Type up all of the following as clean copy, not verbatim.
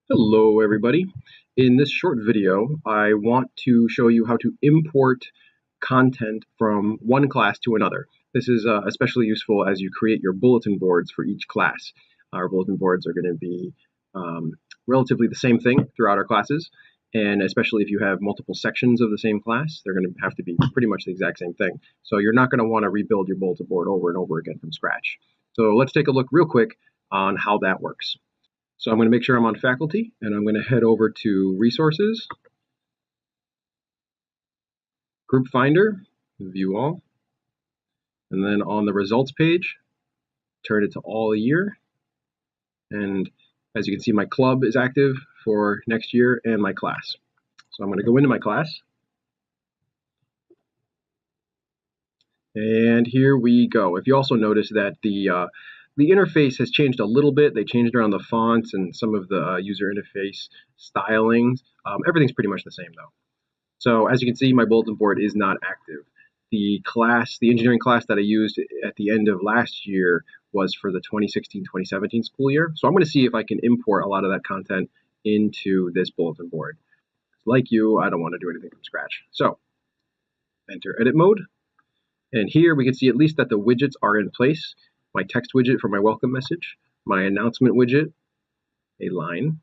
Hello everybody. In this short video, I want to show you how to import content from one class to another. This is especially useful as you create your bulletin boards for each class. Our bulletin boards are going to be relatively the same thing throughout our classes, and especially if you have multiple sections of the same class, they're going to have to be pretty much the exact same thing. So you're not going to want to rebuild your bulletin board over and over again from scratch. So let's take a look real quick on how that works. So I'm going to make sure I'm on faculty, and I'm going to head over to Resources, Group Finder, View All, and then on the Results page, turn it to All Year. And as you can see, my club is active for next year and my class. So I'm going to go into my class. And here we go. If you also notice that the interface has changed a little bit. They changed around the fonts and some of the user interface stylings. Everything's pretty much the same though. So as you can see, my bulletin board is not active. The engineering class that I used at the end of last year was for the 2016-2017 school year. So I'm going to see if I can import a lot of that content into this bulletin board. Like you, I don't want to do anything from scratch. So enter edit mode. And here we can see at least that the widgets are in place. My text widget for my welcome message, my announcement widget, a line,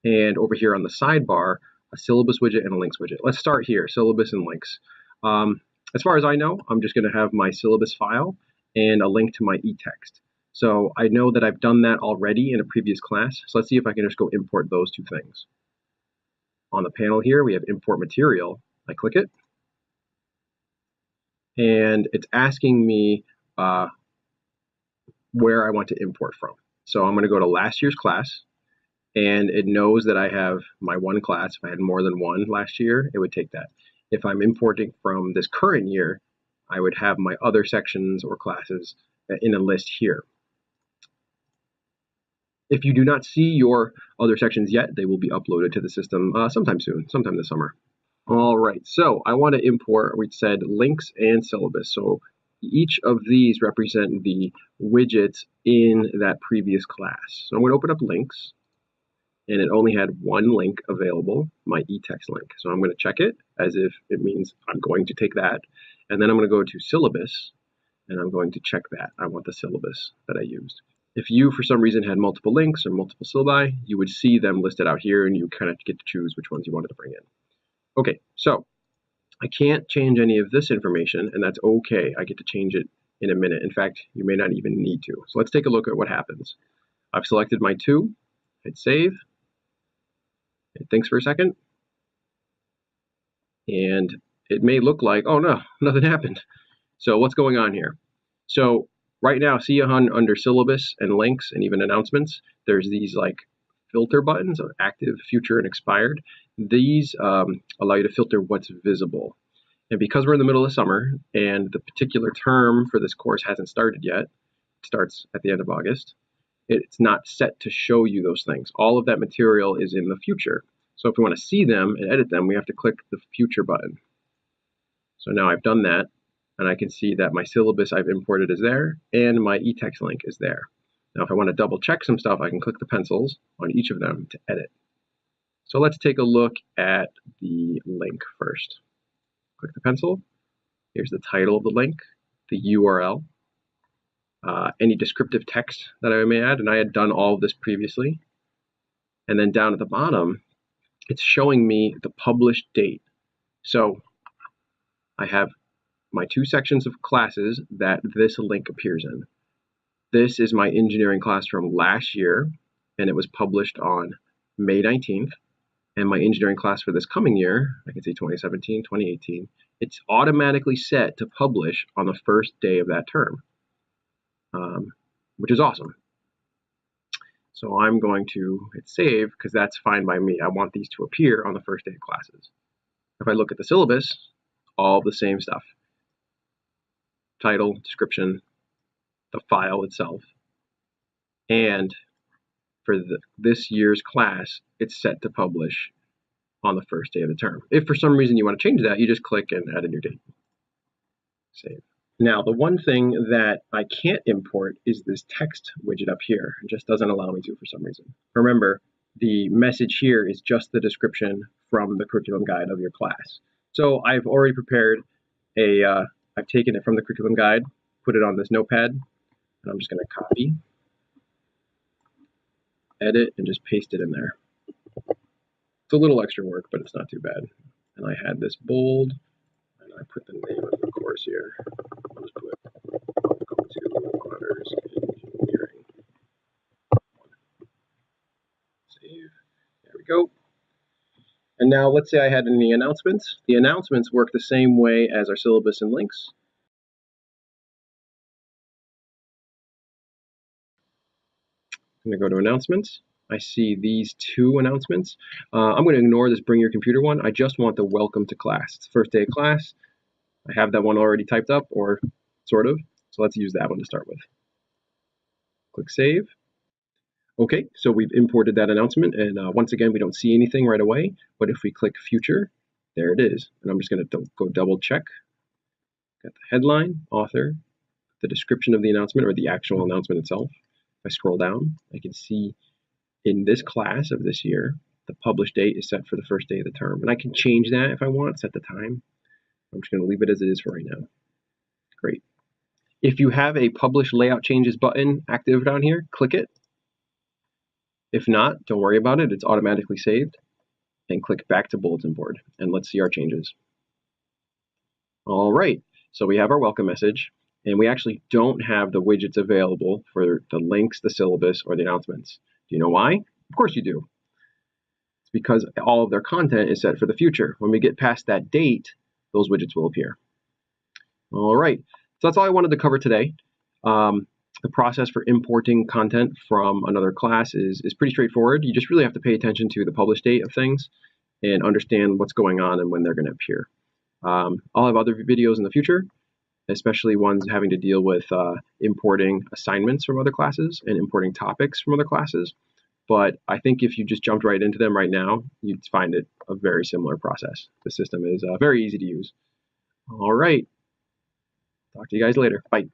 and over here on the sidebar, a syllabus widget and a links widget. Let's start here, syllabus and links. As far as I know, I'm just going to have my syllabus file and a link to my e-text. So I know that I've done that already in a previous class. So let's see if I can just go import those two things. On the panel here, we have import material. I click it, and it's asking me where I want to import from. So I'm going to go to last year's class, and it knows that I have my one class. If I had more than one last year, it would take that. If I'm importing from this current year, I would have my other sections or classes in a list here. If you do not see your other sections yet, they will be uploaded to the system sometime soon, sometime this summer. All right, so I want to import, we said links and syllabus. So each of these represent the widgets in that previous class. So I'm going to open up links, and it only had one link available, my e-text link. So I'm going to check it as if it means I'm going to take that. And then I'm going to go to syllabus, and I'm going to check that. I want the syllabus that I used. If you, for some reason, had multiple links or multiple syllabi, you would see them listed out here, and you kind of get to choose which ones you wanted to bring in. Okay, so I can't change any of this information, and that's okay. I get to change it in a minute. In fact, you may not even need to. So let's take a look at what happens. I've selected my two, hit save. It thinks for a second, and it may look like, oh no, nothing happened. So what's going on here? So right now, see under syllabus and links and even announcements, there's these like filter buttons of active, future, and expired. These allow you to filter what's visible. And because we're in the middle of summer and the particular term for this course hasn't started yet, it starts at the end of August, it's not set to show you those things. All of that material is in the future. So if we want to see them and edit them, we have to click the future button. So now I've done that, and I can see that my syllabus I've imported is there, and my e-text link is there. Now if I want to double check some stuff, I can click the pencils on each of them to edit. So let's take a look at the link first. Click the pencil. Here's the title of the link, the URL, any descriptive text that I may add, and I had done all of this previously. And then down at the bottom, it's showing me the published date. So I have my two sections of classes that this link appears in. This is my engineering class from last year, and it was published on May 19th. And my engineering class for this coming year, I can see 2017, 2018, it's automatically set to publish on the first day of that term, which is awesome. So I'm going to hit save because that's fine by me. I want these to appear on the first day of classes. If I look at the syllabus, all the same stuff. Title, description, the file itself, and for this year's class, it's set to publish on the first day of the term. If for some reason you want to change that, you just click and add a new date. Save. Now, the one thing that I can't import is this text widget up here. It just doesn't allow me to for some reason. Remember, the message here is just the description from the curriculum guide of your class. So I've already prepared I've taken it from the curriculum guide, put it on this notepad, and I'm just going to copy, edit, and just paste it in there. It's a little extra work, but it's not too bad. And I had this bold, and I put the name of the course here. I'll just put Welcome to Honors Engineering. Save. There we go. And now let's say I had any announcements. The announcements work the same way as our syllabus and links. I'm going to go to announcements. I see these two announcements. I'm going to ignore this bring your computer one. I just want the welcome to class. It's the first day of class. I have that one already typed up, or sort of. So let's use that one to start with. Click save. Okay, so we've imported that announcement, and once again, we don't see anything right away, but if we click future, there it is. And I'm just going to go double check. Got the headline, author, the description of the announcement, or the actual announcement itself. If I scroll down, I can see in this class of this year, the published date is set for the first day of the term. And I can change that if I want, set the time. I'm just going to leave it as it is for right now. Great. If you have a publish layout changes button active down here, click it. If not, don't worry about it. It's automatically saved. And click back to bulletin board. And let's see our changes. All right. So we have our welcome message. And we actually don't have the widgets available for the links, the syllabus, or the announcements. Do you know why? Of course you do. It's because all of their content is set for the future. When we get past that date, those widgets will appear. All right. So that's all I wanted to cover today. The process for importing content from another class is pretty straightforward. You just really have to pay attention to the publish date of things and understand what's going on and when they're going to appear. I'll have other videos in the future, especially ones having to deal with importing assignments from other classes and importing topics from other classes. But I think if you just jumped right into them right now, you'd find it a very similar process. The system is very easy to use. All right. Talk to you guys later. Bye.